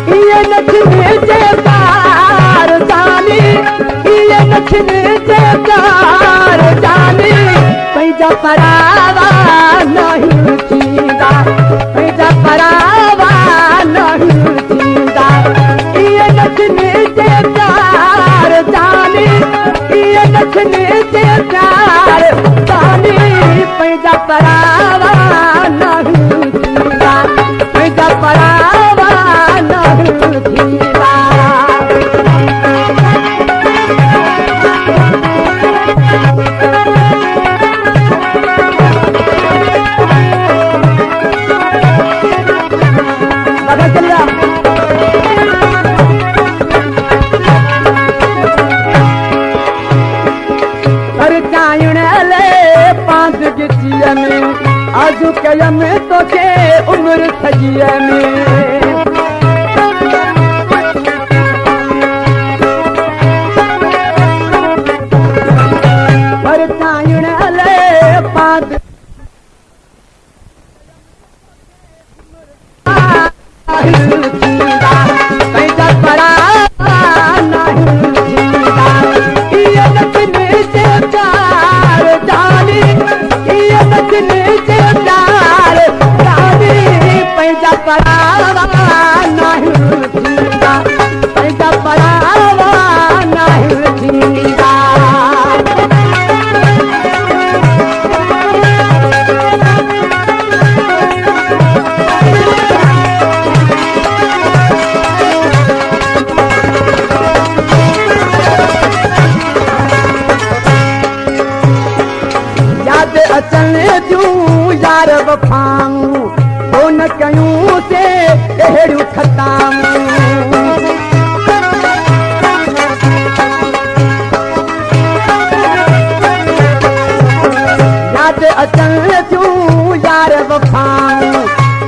ये नखने जे प्यार जानी, ये नखने जे प्यार जानी, पैजा परावा नहीं थींदा, पैजा परावा नहीं थींदा। ये नखने जे प्यार जानी, ये नखने जे प्यार जानी, पैजा परावा नहीं थींदा, पैजा परावा नहीं थींदा। आजू कयम तो के उम्र सजिए में पर चायण ले पाद पैसा पड़ा नहीं थींदा। ये नखने से प्यार जानी, ये नखने से प्यार जानी, पैसा परावा नहीं थींदा, पैसा परावा नहीं थींदा। याद अचन जूं यार वफाऊं, हो न कयूं से अहिड़ियूं खताऊं। याद अचन जूं यार वफाऊं,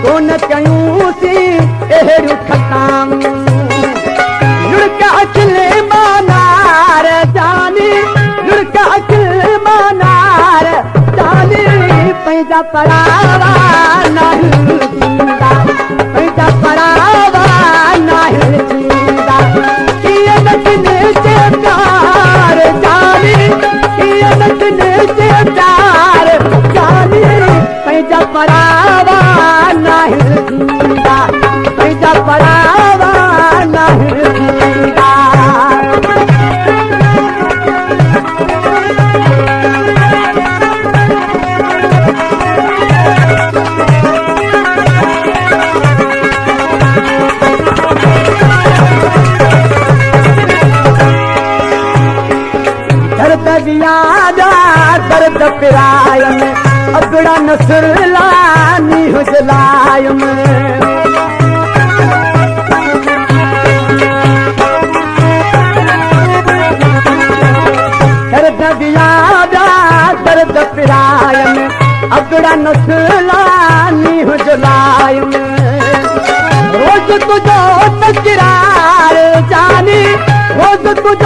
हो न कयूं से अहिड़ियूं खताऊं। लुड़का अचले मानार जानी, लुड़का अचले मानार जानी, पैसा परावा नहीं थींदा, पैसा परावा नहीं थींदा। ये नखने से प्यार जानी, ये नखने से प्यार जानी, पैसा परावा नहीं थींदा, पैसा परावा नहीं थींदा। दर्द यादा दर्द पिरायम, अगड़ा नसरलानी हुजलायम। दर्द यादा दर्द पिरायम, अगड़ा नसरलानी हुजलायम। रोज तुझो तकरार जानी, रोज तुझो